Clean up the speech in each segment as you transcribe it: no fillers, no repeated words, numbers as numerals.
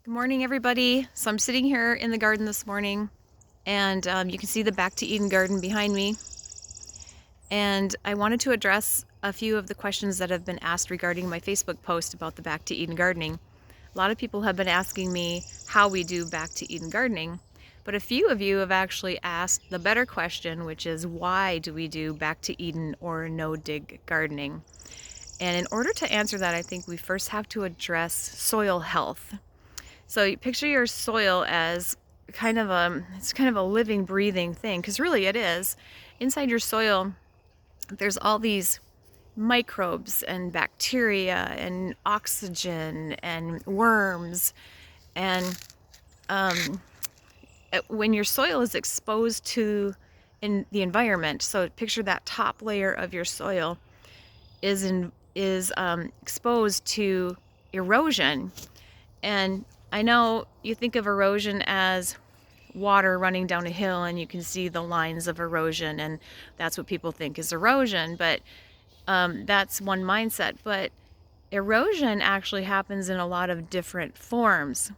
Good morning, everybody. So I'm sitting here in the garden this morning, and you can see the Back to Eden garden behind me. And I wanted to address a few of the questions that have been asked regarding my Facebook post about the Back to Eden gardening. A lot of people have been asking me how we do Back to Eden gardening, but a few of you have actually asked the better question, which is why do we do Back to Eden or no-dig gardening? And in order to answer that, I think we first have to address soil health. So you picture your soil as it's kind of a living, breathing thing, because really it is. Inside your soil, there's all these microbes and bacteria and oxygen and worms. And when your soil is exposed to in the environment, so picture that top layer of your soil is exposed to erosion. And I know you think of erosion as water running down a hill and you can see the lines of erosion, and that's what people think is erosion, but that's one mindset. But erosion actually happens in a lot of different forms.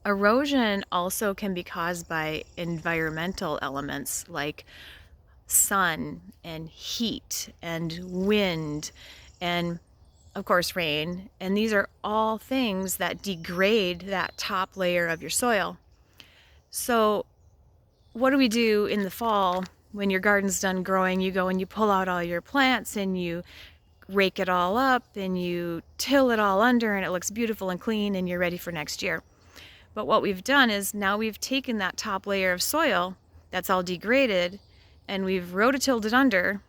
Erosion also can be caused by environmental elements like sun and heat and wind and of course rain, and these are all things that degrade that top layer of your soil. So what do we do in the fall when your garden's done growing? You go and you pull out all your plants and you rake it all up and you till it all under, and it looks beautiful and clean, and you're ready for next year. But what we've done is now we've taken that top layer of soil that's all degraded and we've rototilled it under,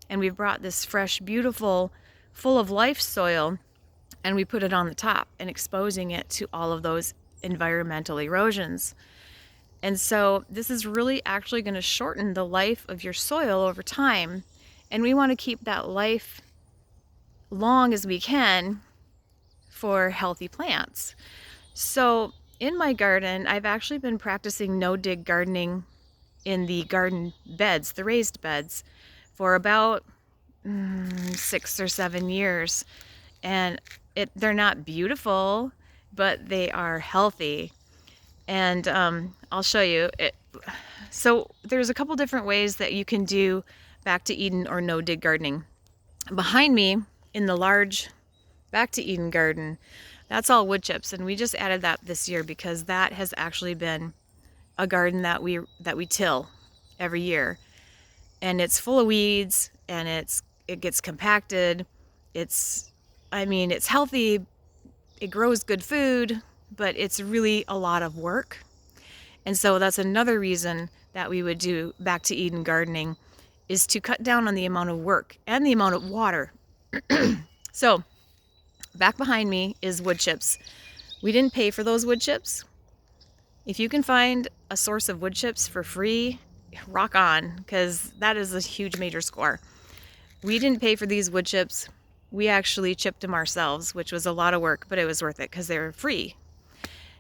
and we've brought this fresh, beautiful, full of life soil, and we put it on the top and exposing it to all of those environmental erosions. And so this is really actually going to shorten the life of your soil over time. And we want to keep that life long as we can for healthy plants. So in my garden, I've actually been practicing no-dig gardening in the garden beds, the raised beds, for about 6 or 7 years. And they're not beautiful, but they are healthy. And I'll show you it. So there's a couple different ways that you can do Back to Eden or no-dig gardening. Behind me in the large Back to Eden garden, that's all wood chips, and we just added that this year because that has actually been a garden that we till every year, and it's full of weeds, and it gets compacted. It's healthy, it grows good food, but it's really a lot of work. And so that's another reason that we would do Back to Eden gardening, is to cut down on the amount of work and the amount of water. So back behind me is wood chips. We didn't pay for those wood chips. If you can find a source of wood chips for free, rock on, because that is a huge major score. We didn't pay for these wood chips. We actually chipped them ourselves, which was a lot of work, but it was worth it because they were free.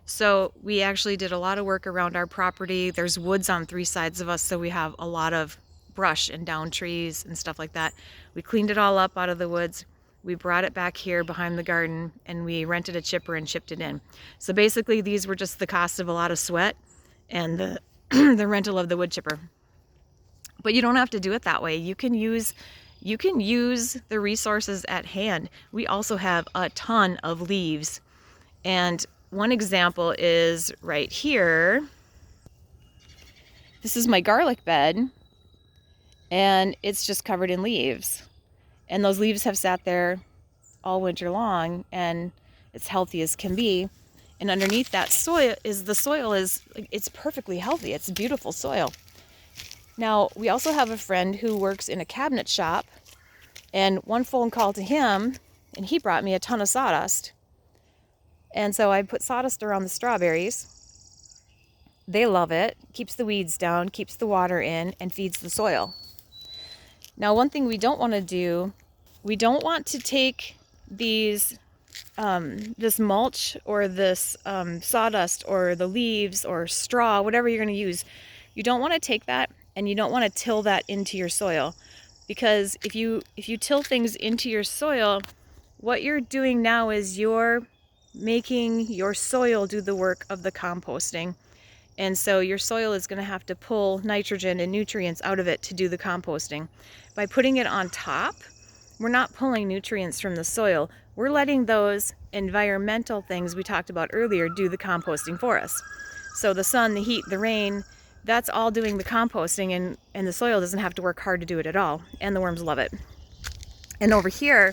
So we actually did a lot of work around our property. There's woods on 3 sides of us, so we have a lot of brush and down trees and stuff like that. We cleaned it all up out of the woods. We brought it back here behind the garden, and we rented a chipper and chipped it in. So basically these were just the cost of a lot of sweat and the the rental of the wood chipper. But you don't have to do it that way. You can use the resources at hand. We also have a ton of leaves, and one example is right here. This is my garlic bed, and it's just covered in leaves. And those leaves have sat there all winter long, and it's healthy as can be. And underneath that soil it's perfectly healthy. It's beautiful soil. Now, we also have a friend who works in a cabinet shop, and one phone call to him, and he brought me a ton of sawdust. And so I put sawdust around the strawberries. They love it. Keeps the weeds down, keeps the water in, and feeds the soil. Now, one thing we don't want to do, we don't want to take these, this mulch or this sawdust or the leaves or straw, whatever you're going to use. You don't want to take that, and you don't want to till that into your soil, because if you till things into your soil, what you're doing now is you're making your soil do the work of the composting. And so your soil is going to have to pull nitrogen and nutrients out of it to do the composting. By putting it on top, we're not pulling nutrients from the soil. We're letting those environmental things we talked about earlier do the composting for us. So the sun, the heat, the rain, that's all doing the composting, and the soil doesn't have to work hard to do it at all. And the worms love it. And over here,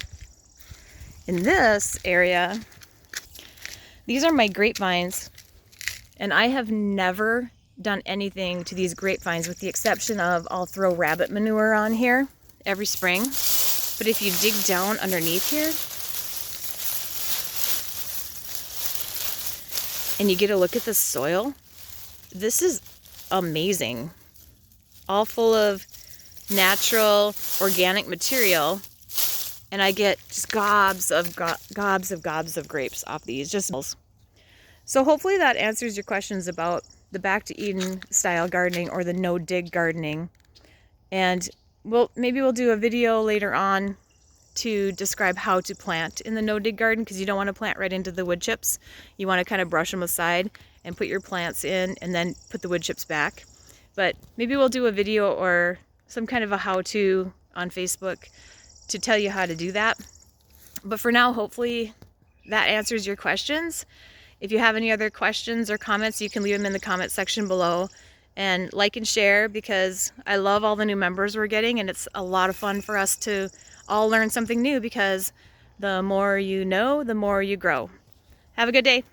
in this area, these are my grapevines. And I have never done anything to these grapevines with the exception of I'll throw rabbit manure on here every spring. But if you dig down underneath here and you get a look at the soil, this is amazing. All full of natural organic material. And I get just gobs of grapes off these. So hopefully that answers your questions about the Back to Eden style gardening or the no dig gardening. And maybe we'll do a video later on to describe how to plant in the no dig garden, because you don't want to plant right into the wood chips. You want to kind of brush them aside and put your plants in and then put the wood chips back. But maybe we'll do a video or some kind of a how-to on Facebook to tell you how to do that. But for now, hopefully that answers your questions. If you have any other questions or comments, you can leave them in the comment section below, and like and share, because I love all the new members we're getting, and it's a lot of fun for us to all learn something new, because the more you know, the more you grow. Have a good day.